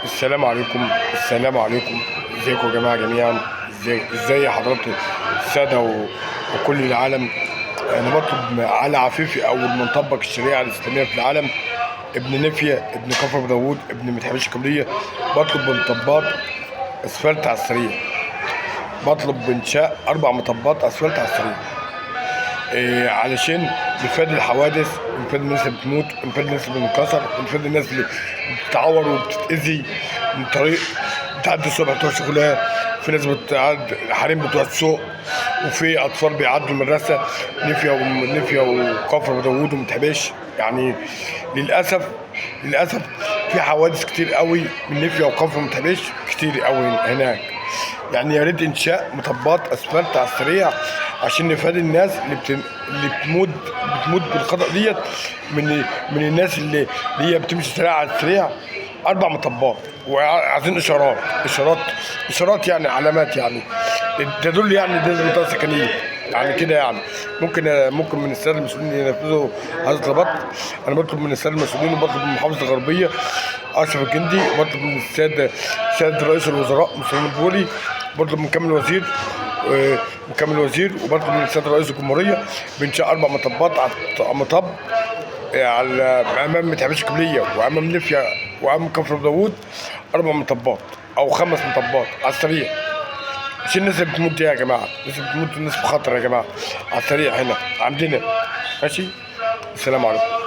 السلام عليكم. السلام عليكم. ازيكم يا جماعه جميعا؟ ازاي حضرات الساده وكل العالم. انا بطلب علي عفيفي اول من طبق الشريعه الاسلاميه في العالم، ابن نفيه، ابن كفر داوود، ابن متحبش كبريه. بطلب مطبات اسفلت على السريع. بطلب بانشاء 4 مطبات اسفلت على السريع، علشان نفاد الحوادث، ونفاد الناس اللي بتموت، ونفاد الناس اللي بتنكسر، ونفاد الناس اللي بتتعور وبتتأذي من طريق بتعدي الصبح بتوع شغلها. في ناس بتعدي الحريم بتوع السوق، وفي اطفال بيعدوا المدرسه. نفيه وكفر وداوود ومتحبش يعني. للاسف للاسف في حوادث كتير قوي من نفيه وكفر ومتحبش، كتير قوي هناك. يعني يا ريت انشاء مطبات اسفلت على السريع عشان نفادي الناس اللي بتموت بالخطأ ديت، من الناس اللي هي بتمشي سريع على السريع. 4 مطبات، وعايزين اشارات يعني علامات يعني تدل يعني ده منطقه سكنيه يعني كده يعني. ممكن من الساده المسؤولين ينفذوا هذا الطلبات. انا بطلب من الساده المسؤولين، وبطلب من محافظه الغربيه اشرف الجندي، وبطلب من سياده رئيس الوزراء مسلم البولي، بطلب من كامل الوزير، وبطلب من السيد رئيس الجمهوريه بانشاء 4 مطبات مطب على امام متحبش كبليه، وامام نفيه، وامام كفر داوود. 4 مطبات او 5 مطبات على السريع، عشان الناس اللي بتموت دي يا جماعه. الناس اللي بتموت، الناس في خطر يا جماعه، على السريع هنا عندنا. ماشي. السلام عليكم.